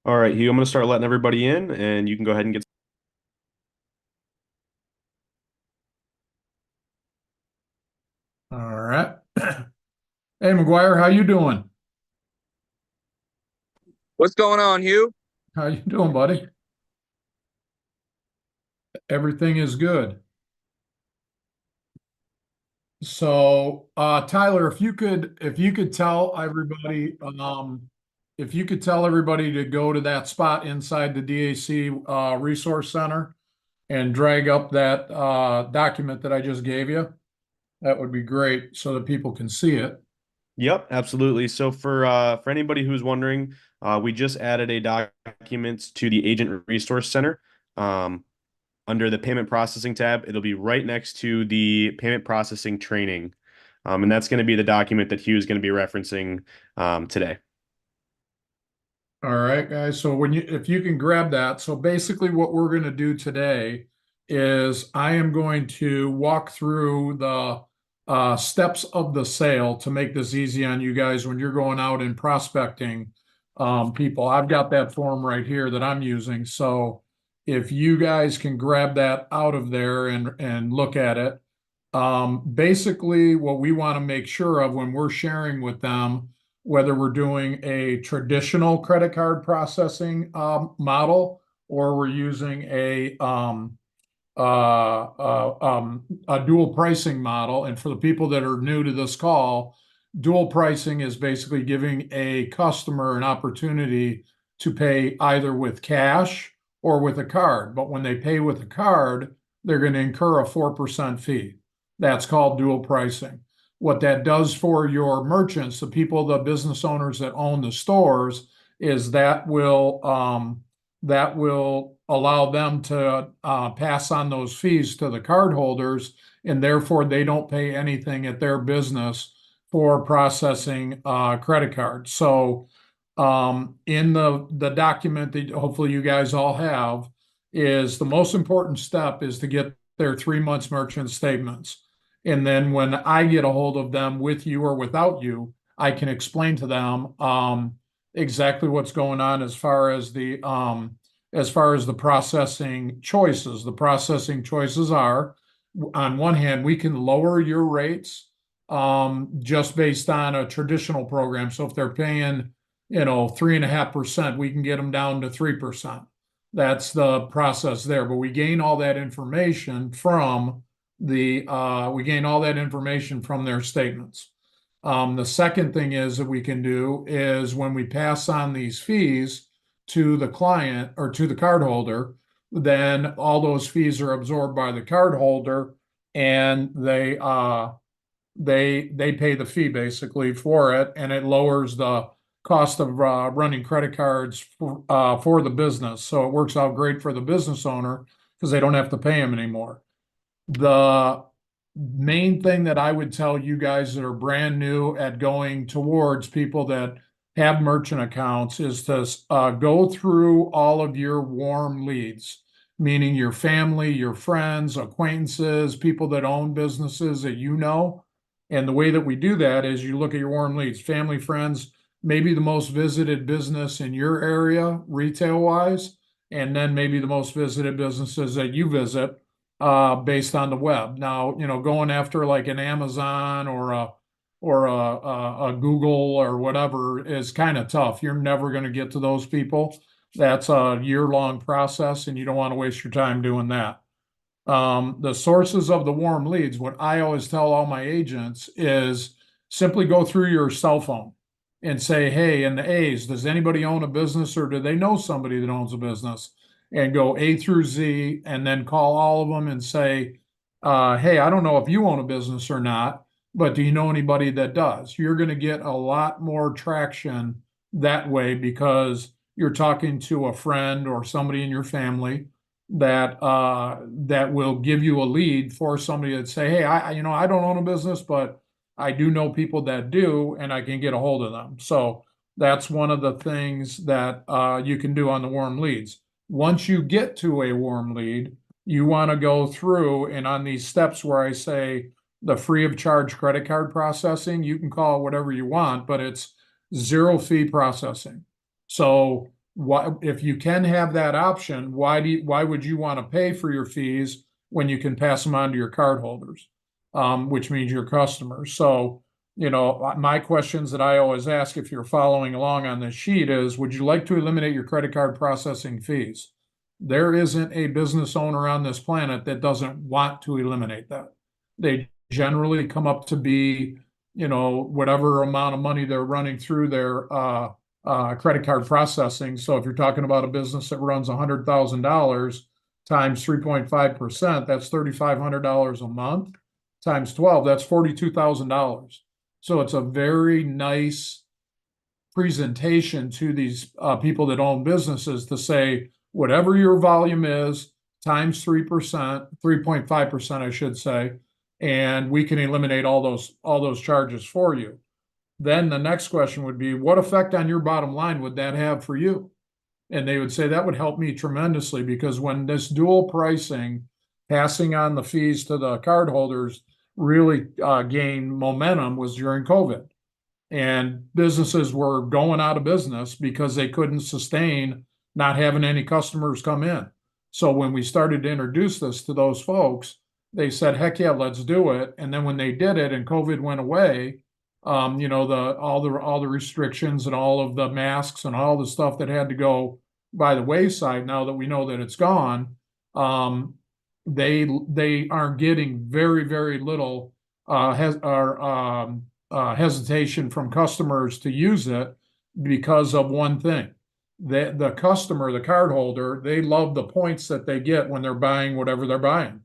All right, Hugh, I'm going to start letting everybody in, and you can go ahead and get. All right. Hey, McGuire, how you doing? What's going on, Hugh? How you doing, buddy? Everything is good. So, Tyler, if you could tell everybody, if you could tell everybody to go to that spot inside the DAC Resource Center and drag up that document that I just gave you, that would be great so that people can see it. Yep, absolutely. So for anybody who's wondering, we just added a document to the Agent Resource Center. Um, Under the payment processing tab, it'll be right next to the payment processing training. And that's going to be the document that Hugh is going to be referencing today. All right, guys. So if you can grab that. So basically what we're going to do today is I am going to walk through the steps of the sale to make this easy on you guys when you're going out and prospecting people. I've got that form right here that I'm using. So if you guys can grab that out of there and look at it, basically what we want to make sure of when we're sharing with them whether we're doing a traditional credit card processing model or we're using a dual pricing model. And for the people that are new to this call, dual pricing is basically giving a customer an opportunity to pay either with cash or with a card. But when they pay with a card, they're going to incur a 4% fee. That's called dual pricing. What that does for your merchants, the people, the business owners that own the stores, is that will allow them to pass on those fees to the cardholders, and therefore they don't pay anything at their business for processing credit cards. So, in the document that hopefully you guys all have, is the most important step is to get their 3 months merchant statements. And then when I get a hold of them with you or without you, I can explain to them exactly what's going on as far as the processing choices. The processing choices are, on one hand, we can lower your rates just based on a traditional program. So if they're paying, 3.5%, we can get them down to 3%. That's the process there. But we gain all that information from their statements. The second thing is that we can do is when we pass on these fees to the client or to the cardholder, then all those fees are absorbed by the cardholder, and they pay the fee basically for it, and it lowers the cost of running credit cards for the business. So it works out great for the business owner because they don't have to pay them anymore. The main thing that I would tell you guys that are brand new at going towards people that have merchant accounts is to go through all of your warm leads, meaning your family, your friends, acquaintances, people that own businesses that you know. And the way that we do that is you look at your warm leads, family, friends, maybe the most visited business in your area, retail wise, and then maybe the most visited businesses that you visit based on the web. Now, going after like an Amazon or a Google or whatever is kind of tough. You're never going to get to those people. That's a year-long process, and you don't want to waste your time doing that. The sources of the warm leads, what I always tell all my agents is simply go through your cell phone and say, hey, in the A's, does anybody own a business or do they know somebody that owns a business? And go A through Z and then call all of them and say, hey, I don't know if you own a business or not, but do you know anybody that does? You're going to get a lot more traction that way because you're talking to a friend or somebody in your family that will give you a lead for somebody that say, hey, I don't own a business, but I do know people that do, and I can get a hold of them. So that's one of the things that you can do on the warm leads. Once you get to a warm lead, you want to go through and on these steps where I say the free of charge credit card processing, you can call it whatever you want, but it's zero fee processing. So Why, if you can have that option, why would you want to pay for your fees when you can pass them on to your cardholders, which means your customers? So, my questions that I always ask if you're following along on this sheet is, would you like to eliminate your credit card processing fees? There isn't a business owner on this planet that doesn't want to eliminate that. They generally come up to be, whatever amount of money they're running through their credit card processing. So if you're talking about a business that runs $100,000 times 3.5%, that's $3,500 a month times 12, that's $42,000. So it's a very nice presentation to these people that own businesses to say, whatever your volume is, times 3%, 3.5%, I should say, and we can eliminate all those charges for you. Then the next question would be, what effect on your bottom line would that have for you? And they would say that would help me tremendously, because when this dual pricing, passing on the fees to the cardholders, really gained momentum was during COVID. And businesses were going out of business because they couldn't sustain not having any customers come in. So when we started to introduce this to those folks, they said, heck yeah, let's do it. And then when they did it and COVID went away, all the restrictions and all of the masks and all the stuff that had to go by the wayside, now that we know that it's gone, they are getting very, very little hesitation from customers to use it because of one thing. The customer, the cardholder, they love the points that they get when they're buying whatever they're buying.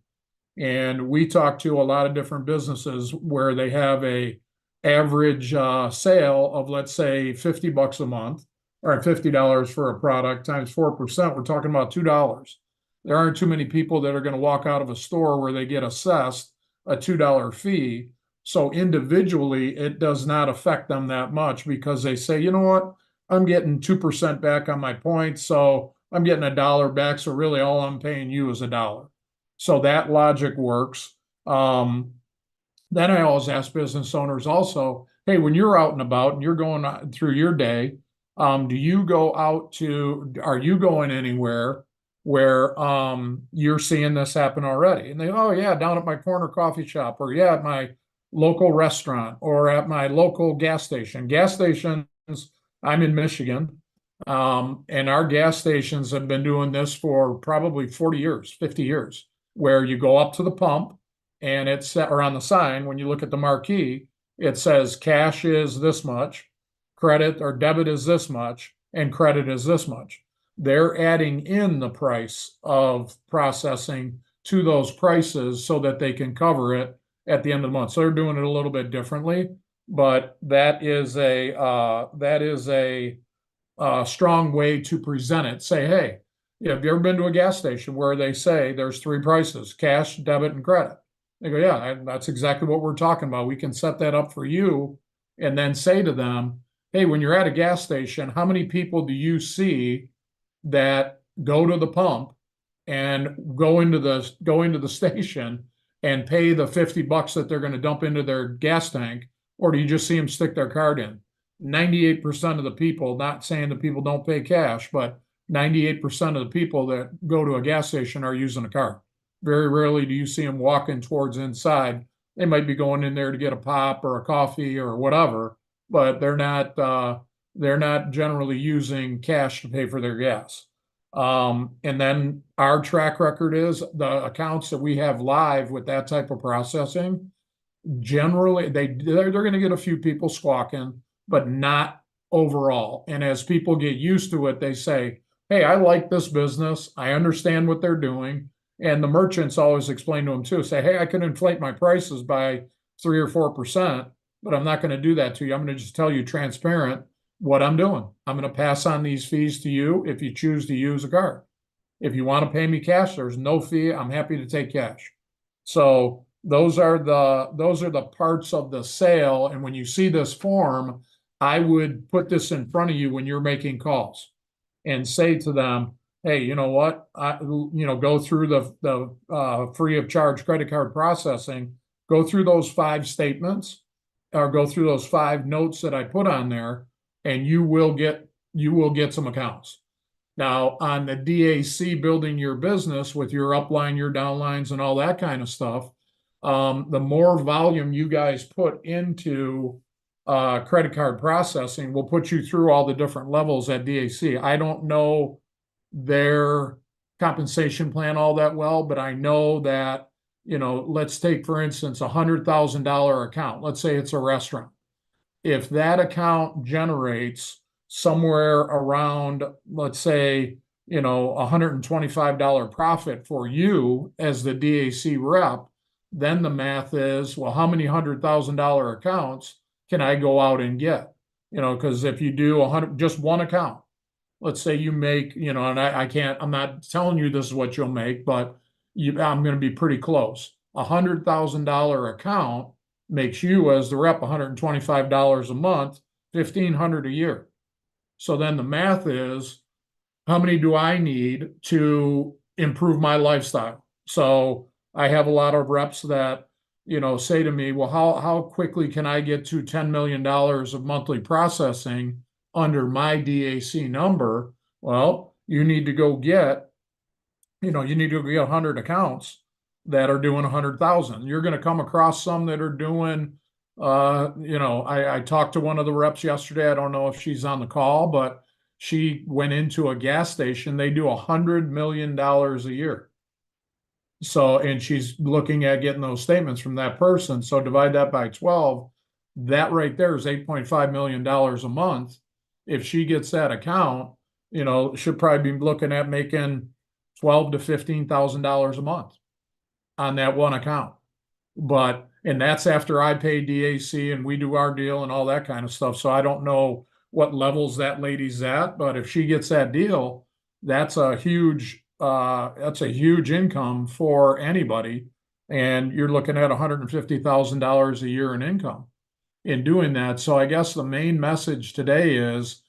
And we talk to a lot of different businesses where they have a average sale of, let's say, $50 a month, or $50 for a product times 4%. We're talking about $2. There aren't too many people that are going to walk out of a store where they get assessed a $2 fee. So individually, it does not affect them that much, because they say, you know what, I'm getting 2% back on my points, so I'm getting $1 back. So really, all I'm paying you is $1. So that logic works. Then I always ask business owners also, hey, when you're out and about and you're going through your day, are you going anywhere where you're seeing this happen already? And they, oh yeah, down at my corner coffee shop, or yeah, at my local restaurant, or at my local gas station. Gas stations, I'm in Michigan, and our gas stations have been doing this for probably 40 years, 50 years, where you go up to the pump and it's, or on the sign, when you look at the marquee, it says cash is this much, credit or debit is this much, and credit is this much. They're adding in the price of processing to those prices so that they can cover it at the end of the month. So they're doing it a little bit differently, but that is a strong way to present it. Say, hey, have you ever been to a gas station where they say there's three prices: cash, debit, and credit? They go, yeah, that's exactly what we're talking about. We can set that up for you, and then say to them, hey, when you're at a gas station, how many people do you see that go to the pump and go into the station and pay the $50 that they're going to dump into their gas tank, or do you just see them stick their card in? 98% of the people, not saying that people don't pay cash, but 98% of the people that go to a gas station are using a card. Very rarely do you see them walking towards inside. They might be going in there to get a pop or a coffee or whatever, but they're not generally using cash to pay for their gas. And then our track record is the accounts that we have live with that type of processing. Generally, they're going to get a few people squawking, but not overall. And as people get used to it, they say, hey, I like this business. I understand what they're doing. And the merchants always explain to them too, say, hey, I can inflate my prices by 3 or 4%, but I'm not going to do that to you. I'm going to just tell you transparent what I'm doing. I'm going to pass on these fees to you if you choose to use a card. If you want to pay me cash, there's no fee. I'm happy to take cash. So those are the parts of the sale. And when you see this form, I would put this in front of you when you're making calls and say to them, hey, you know what? Go through the free of charge credit card processing, go through those 5 statements, or go through those 5 notes that I put on there, and you will get some accounts. Now, on the DAC building your business with your upline, your downlines, and all that kind of stuff, the more volume you guys put into credit card processing will put you through all the different levels at DAC. I don't know their compensation plan all that well, but I know that, let's take, for instance, $100,000 account. Let's say it's a restaurant. If that account generates somewhere around, let's say, $125 profit for you as the DAC rep, then the math is, well, how many $100,000 accounts can I go out and get? Because if you do just one account, let's say you make, and I can't, I'm not telling you this is what you'll make, but I'm going to be pretty close. $100,000 account makes you as the rep $125 a month, 1,500 a year. So then the math is, how many do I need to improve my lifestyle? So I have a lot of reps that, say to me, well, how quickly can I get to $10 million of monthly processing under my DAC number? Well, you need to get 100 accounts that are doing 100,000. You're going to come across some that are doing, I talked to one of the reps yesterday. I don't know if she's on the call, but she went into a gas station. They do $100 million a year. So, and she's looking at getting those statements from that person. So divide that by 12. That right there is $8.5 million a month. If she gets that account, she'll probably be looking at making $12,000 to $15,000 a month on that one account. And that's after I pay DAC and we do our deal and all that kind of stuff. So I don't know what levels that lady's at, but if she gets that deal, that's a huge income for anybody. And you're looking at $150,000 a year in income in doing that. So I guess the main message today is,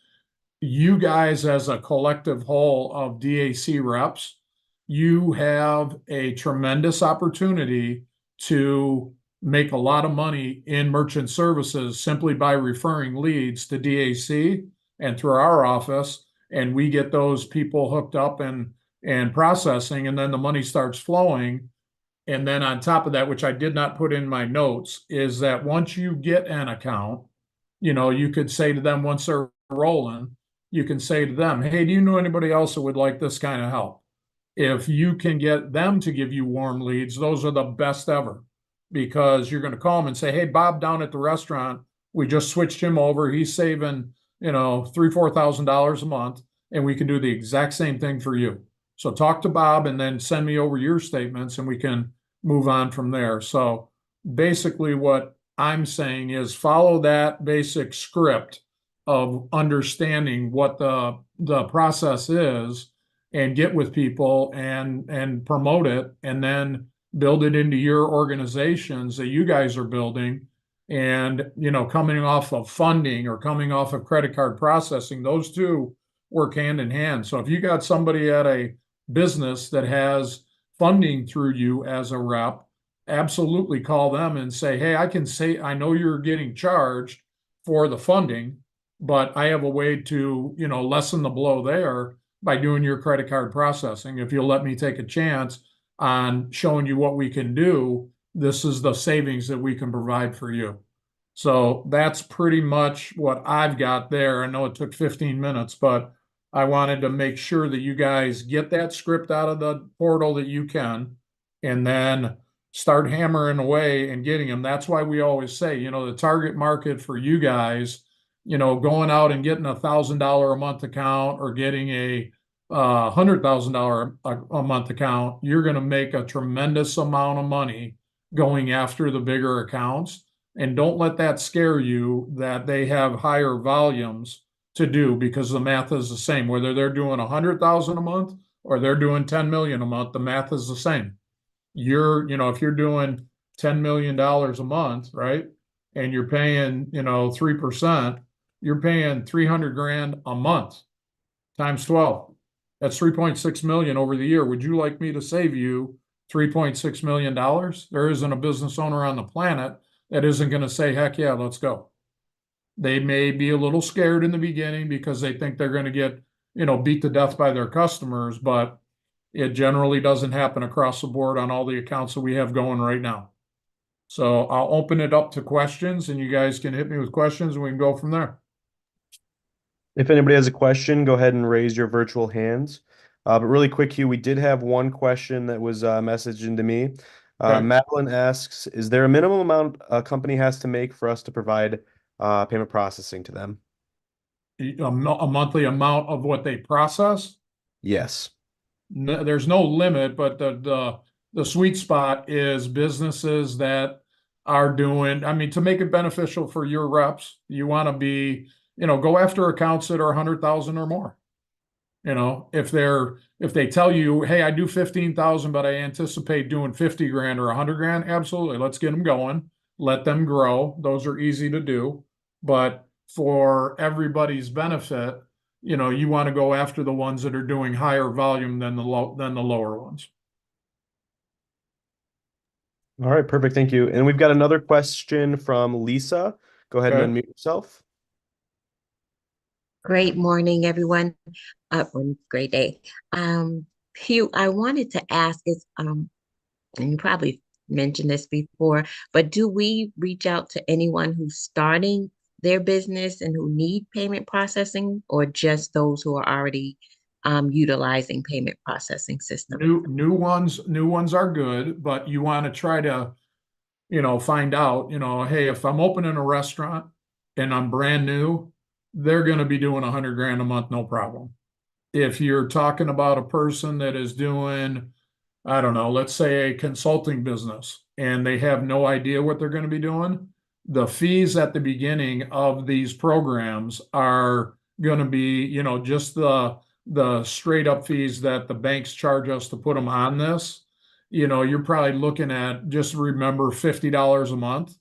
you guys as a collective whole of DAC reps, you have a tremendous opportunity to make a lot of money in merchant services simply by referring leads to DAC and through our office. And we get those people hooked up and processing, and then the money starts flowing. And then on top of that, which I did not put in my notes, is that once you get an account, you could say to them once they're rolling, you can say to them, hey, do you know anybody else that would like this kind of help? If you can get them to give you warm leads, those are the best ever, because you're going to call them and say, hey, Bob down at the restaurant, we just switched him over. He's saving, $3,000-4,000 a month, and we can do the exact same thing for you. So talk to Bob and then send me over your statements and we can move on from there. So basically what I'm saying is follow that basic script of understanding what the process is, and get with people and promote it, and then build it into your organizations that you guys are building. And coming off of funding or coming off of credit card processing, those two work hand in hand. So if you got somebody at a business that has funding through you as a rep, absolutely call them and say, hey, I know you're getting charged for the funding, but I have a way to, lessen the blow there by doing your credit card processing. If you'll let me take a chance on showing you what we can do, this is the savings that we can provide for you. So that's pretty much what I've got there. I know it took 15 minutes, but I wanted to make sure that you guys get that script out of the portal that you can, and then start hammering away and getting them. That's why we always say, the target market for you guys, going out and getting $1,000 a month account or getting a $100,000 a month account, you're going to make a tremendous amount of money going after the bigger accounts. And don't let that scare you that they have higher volumes to do, because the math is the same. Whether they're doing 100,000 a month or they're doing 10 million a month, the math is the same. If you're doing $10 million a month, right? And you're paying, 3%, you're paying 300 grand a month times 12. That's 3.6 million over the year. Would you like me to save you $3.6 million? There isn't a business owner on the planet that isn't going to say, heck yeah, let's go. They may be a little scared in the beginning because they think they're going to get beat to death by their customers, but it generally doesn't happen across the board on all the accounts that we have going right now. So I'll open it up to questions and you guys can hit me with questions and we can go from there. If anybody has a question, go ahead and raise your virtual hands. But really quick, Hugh, we did have one question that was messaged into me. Okay. Madeline asks, is there a minimum amount a company has to make for us to provide payment processing to them? A monthly amount of what they process. Yes. No, there's no limit, but the sweet spot is businesses that are doing, I mean, to make it beneficial for your reps, you want to be, go after accounts that are 100,000 or more. If they tell you, hey, I do 15,000, but I anticipate doing 50 grand or 100 grand, absolutely. Let's get them going. Let them grow. Those are easy to do. But for everybody's benefit, you want to go after the ones that are doing higher volume than the lower ones. All right, perfect. Thank you. And we've got another question from Lisa. Go ahead and Okay. unmute yourself. Great morning, everyone. Great day. Hugh, I wanted to ask is, and you probably mentioned this before, but do we reach out to anyone who's starting their business and who need payment processing, or just those who are already utilizing payment processing systems? New ones are good, but you want to try to find out, hey, if I'm opening a restaurant and I'm brand new, they're going to be doing 100 grand a month, no problem. If you're talking about a person that is doing, I don't know, let's say a consulting business and they have no idea what they're going to be doing, the fees at the beginning of these programs are going to be, just the straight up fees that the banks charge us to put them on this. You're probably looking at, just remember, $50 a month.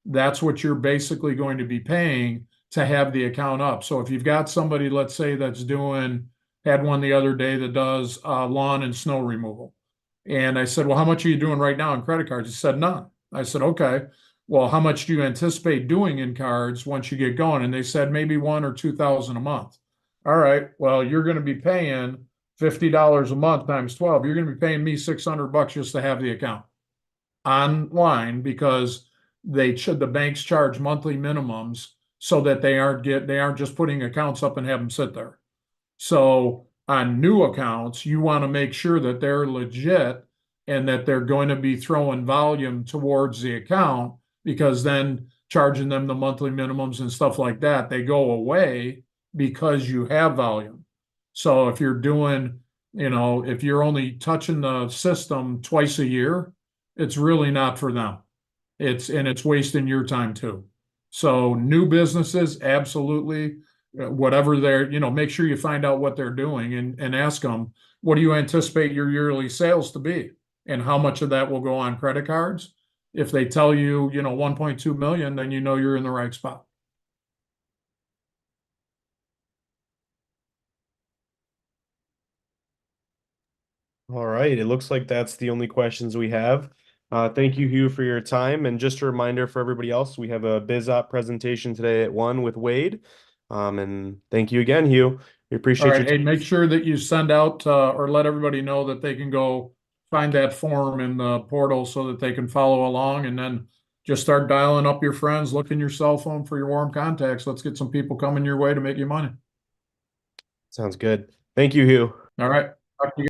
That's what you're basically going to be paying to have the account up. So if you've got somebody, let's say, that's doing, had one the other day that does lawn and snow removal. And I said, well, how much are you doing right now in credit cards? He said, none. I said, okay, well, how much do you anticipate doing in cards once you get going? And they said, maybe 1 or 2 thousand a month. All right, well, you're going to be paying $50 a month times 12. You're going to be paying me $600 just to have the account online, because the banks charge monthly minimums so that they aren't just putting accounts up and have them sit there. So on new accounts, you want to make sure that they're legit and that they're going to be throwing volume towards the account, because then charging them the monthly minimums and stuff like that, they go away because you have volume. So if you're doing, if you're only touching the system twice a year, it's really not for them. It's wasting your time too. So new businesses, absolutely, whatever they're, make sure you find out what they're doing and ask them, what do you anticipate your yearly sales to be? And how much of that will go on credit cards? If they tell you, 1.2 million, then you're in the right spot. All right. It looks like that's the only questions we have. Thank you, Hugh, for your time. And just a reminder for everybody else, we have a BizOp presentation today at 1 with Wade. And thank you again, Hugh. We All appreciate right. your Hey, time. make sure that you send out or let everybody know that they can go find that form in the portal so that they can follow along, and then just start dialing up your friends, look in your cell phone for your warm contacts. Let's get some people coming your way to make you money. Sounds good. Thank you, Hugh. All right. Talk to you